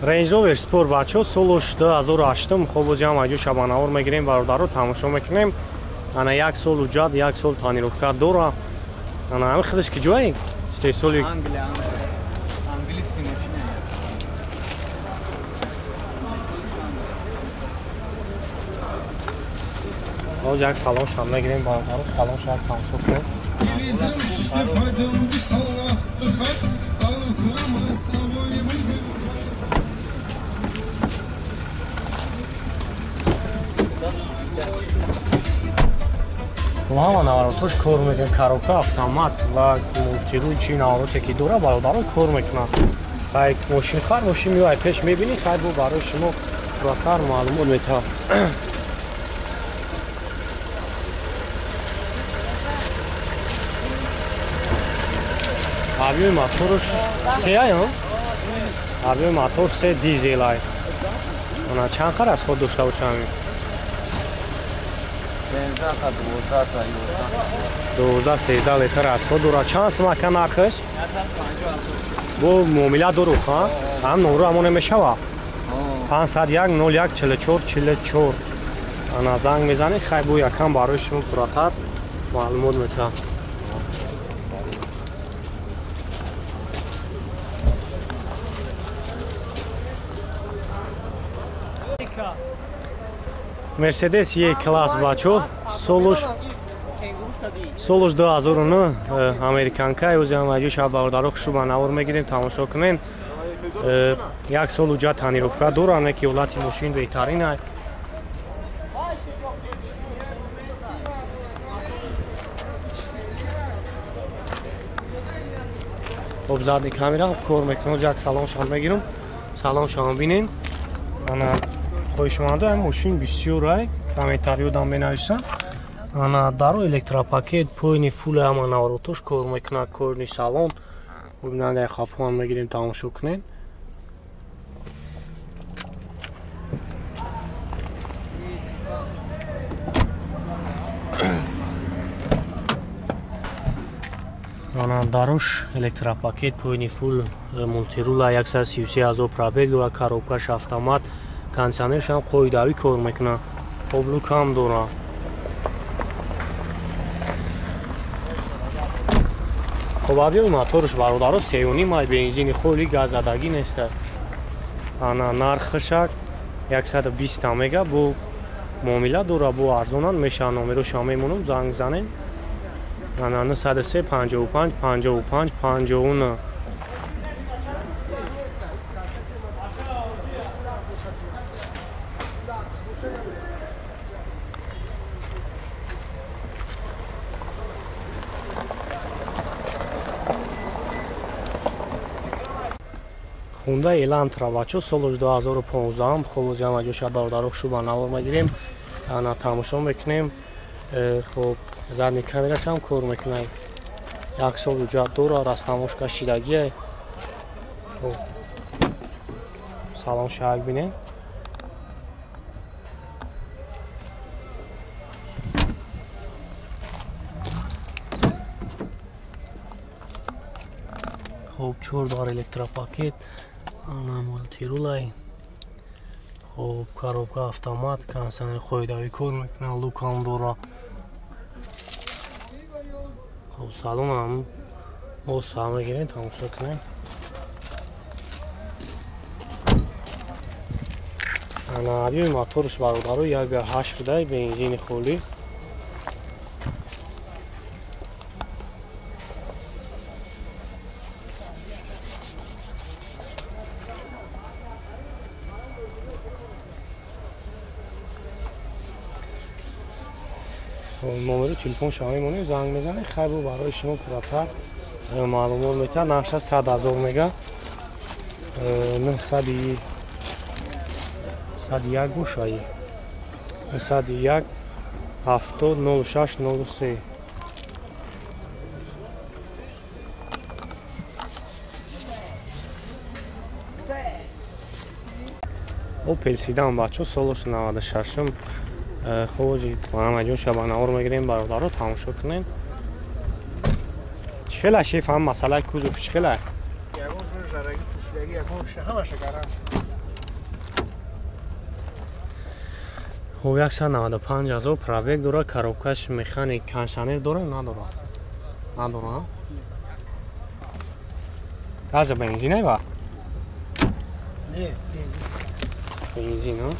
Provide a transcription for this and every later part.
رنج‌روور سپور بچه‌ها سالش 2008 خوب جمع جو شبانه‌ور میگیریم برادرو تماشا میکنیم. انا یک سال وجود یک سال تانیروفکار داره. انا همه خودش که جایی 3 سالی انگلیس کی نشینه. او یک سلام شام میگیریم برادرو سلام شام تماشا کنیم. Лама наворотош кор мекунад, коробка автомат ва мултируи чи навороте ки дора бародаро кор мекунад. Хай мошинхар бошӣ меояд пеш мебинӣ, хай бо барои шумо пурратар маълумот метавад. Авиои моторш сеяём? Авиои мотор се дизелай. Ана чанд хар аз худ дошта бошам? 12-13 литр از خود دورا چند سمکه نرخش؟ بو معامله دورو خواهد هم نورو همونه میشه و 501-01-44-44 انا زنگ میزنی خیلی بو یکم برای شما پراتر معلومات میتونم. مرسدس یک کلاس بچه سالش 2009 امریکانکا اوزیم و جوش بردارو خوشو نور میگیریم تماشا کنین. یک سال وجود تانیروفکا دورانه که اولاد ماشین بهترینه. خب زدی کامیرا کار میکنم یک سلام شام میگیرم. سلام شام بینین. انا خوشمانده هم ماشین بسیار رای کامنتاریو دام بنویسن. انا даро электропакет поини фул ама наворотош кор мекунад корни салон бубинанда хафон мегирим тамошо кунен. ана дарош электропакет поини фул мултирула 133000 пробег дора, коробкаш автомат, кондиционерш ҳам қоидавӣ кор мекунад, облук ҳам дора. خب авиои моторш бародаро 3.5 май бензини холи газзадагӣ нест. ана нархшак 120 мега бо муомила дора, бо арзонан меша номерошо мемонам занг занен. ана 903 55 55 59 Hyundai Elantra бачо солш 2015 хуб ҷама ҷоша бародаро шуба навор мегирем. ана тамошо мекунем. хуб задни камераш ҳам кор мекунад. як сол ҳуҷҷат дора, растамошка шидагие. хуб салон шак бинем. хуб 4 дор электропакет. ана мултирулай. хуб коробка автомат, кондиционер қоидавӣ кор мекунад, лукам дора. хуб салон ҳам боз ҳам мегирем тамошо кунем. ана авиои моторш бародаро 1.8 будай бензини холӣ. номери телефон шумо мемонед, занг мезанед, хайбу барои шумо пурратар маълумот метавад. нақша 100,000 мега 901 бошаи 901 70 06 03 Opel Sedan бачо солаш 96 خوجی ما جون شبانه اور میگیریم برادرها تماشا کنین. چخلا شیف هم مسئله کوزو چخلا؟ یکون زرگی پسیلگی یکون همه شکرم. خب 195,000 پرابگ داره. коробкаш механик кондиционер داره نداره؟ نداره. گاز بنزینه با؟ نه بنزین. بنزین ها.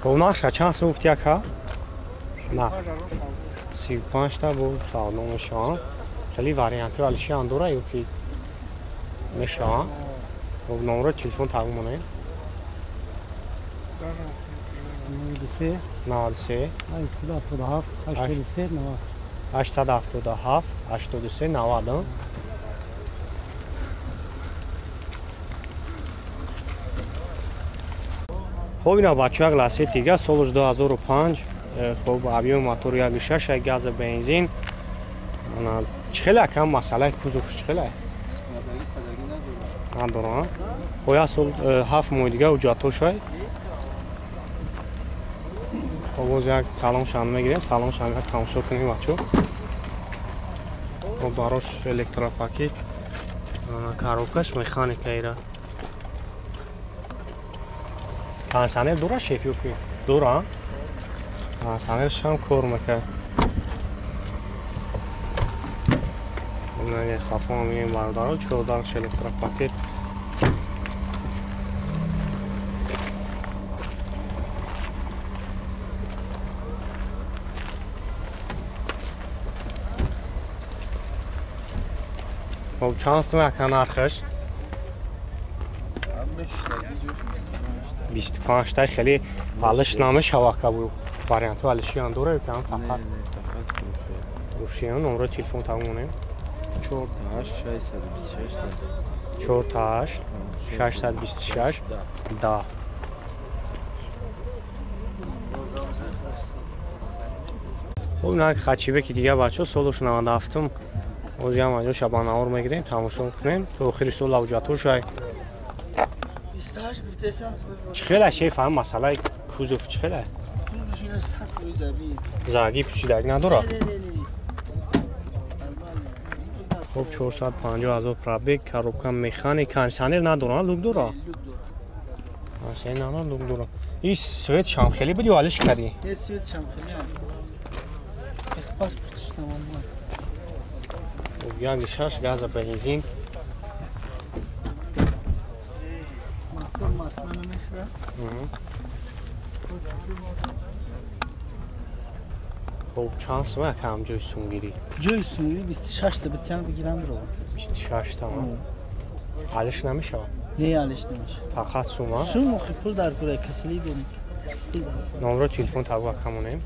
خب نقش چند صوفت یک ها؟ نه 35 تا بود سالونشان. خیلی واریانت والیشان داره یا که نشان. خب نمره تلفن تمومه. 93 93 877 83 90 877 83 90. خب اینا بچه‌ها لاسیتیگا سالش 2005. خب объем мотор 1.6 گاز بنزین. انا چخلا کم مسئله کوزوف چخلا نداره. خب یا سال 7 ماه دیگه اجرا شد. خب باز یک سلام شان میگیریم. سلام شان یک تماشا کنیم بچه‌ها. خب براش الکتروپاکیت коробкаш механика ایرا. кондиционер داره شیفیو کی داره. кондиционерش هم کار میکنه. نه خفا میگیم بردارو 14 الکتروپاکیت. خب چند سمه کنارخش 25 تا خیلی حالش نامه شواکه بود. واریانت والیشیان داره که هم فقط روشیان. نمره تلفن تمومه 48 626 10. خب نه خچیبه که دیگه بچه سالش 97م. اوزی هم اینجا شبانه ها رو میگیریم تماشا کنیم تو آخر سال اوجاتور شای 28 گفتم چخیله شیف هم مسئله کوزوف چخیله کوزوش اینا سخت بود دبی زاگی پوشیدگی نداره. نه خب 450,000 پرابگ коробка механик кондиционер نداره لوک داره. кондиционер نداره لوک داره. این سویت شام خیلی بدی والش کردی. یه سویت شام خیلی پاسپورتش تمام بود. خب یک شش گاز بنزین. ماتور مسمن میشه. خب چند سمه کم جای سونگیری جای سونگیری 26 تا بتیان بگیرم رو 26 تا حالش نمیشه. نه حالش نمیشه فقط سوما سوم خیلی پول در کره کسلی دیم. نمره تلفن تابو کمونه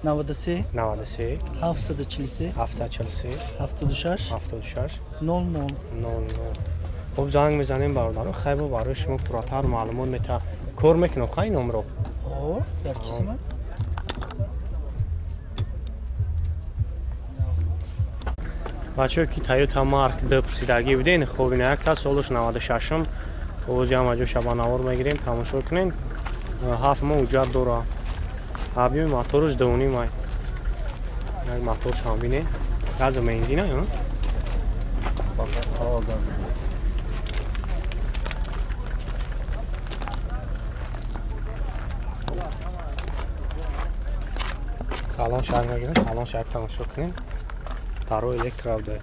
93 93 743 743 76 76 00 00. خب زنگ میزنیم برادر خیلی برای شما پراتر معلومات میته کار میکنه. خیلی نمره در کیسه بچه که تویوتا مارک ده پرسیدگی بدین. خب این یک تا سالش 96م. اوزی هم اجا شبانه ها رو میگیریم تماشا کنین. 7 ماه اجرت داره. объем موتورش 2.5 ماه. یک موتور شما بینه گاز بنزینه یا سالن شهر میگیریم. سالن شهر تماشا کنین. تارو الکتراب ده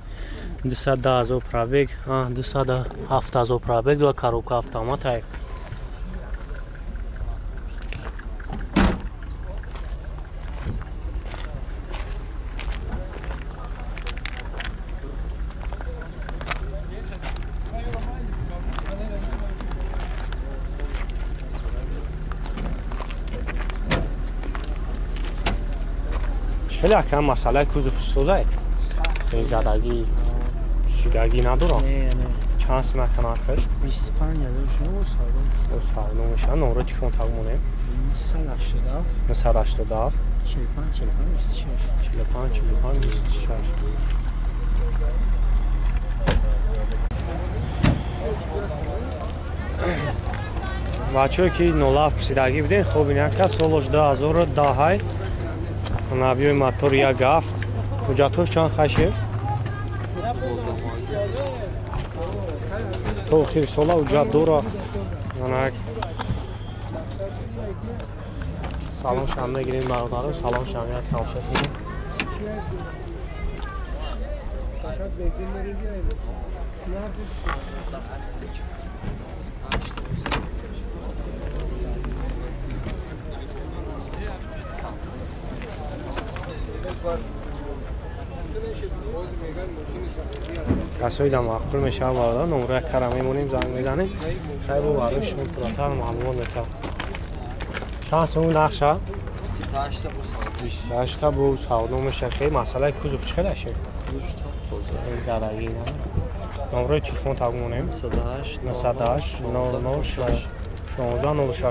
210,000 پرابگ 207,000 پرابگ دو коробка автомат های. خیلی کم مسئله کوزوف سوزه خیلی زدگی شیدگی نداره. نه چند سمه کنارخش 25 شما سال سالون میشه. نمره تلفن تمومه 987 45 26 45 26. بچه که 07 پرسیدگی بدین. خب این یک تا سالش 2010 های. объем мотор 1.7 حجتش چند خشیف تو خیر سالا حجت دورا منک سلام شنبه گیریم برادر سلام شنبه یک تماشا کنیم کسایی دم معقول میشه برادر نمره کرمی مونیم زنگ میزنیم خیلی با برداشتون پراتر معلومات میتونم شانس اون نقشه 28 تا بو سعودو میشه خیلی مسئله کوزوف چه داشته این زدگی نه نمره تلفن تاگمونیم 98 99 16 06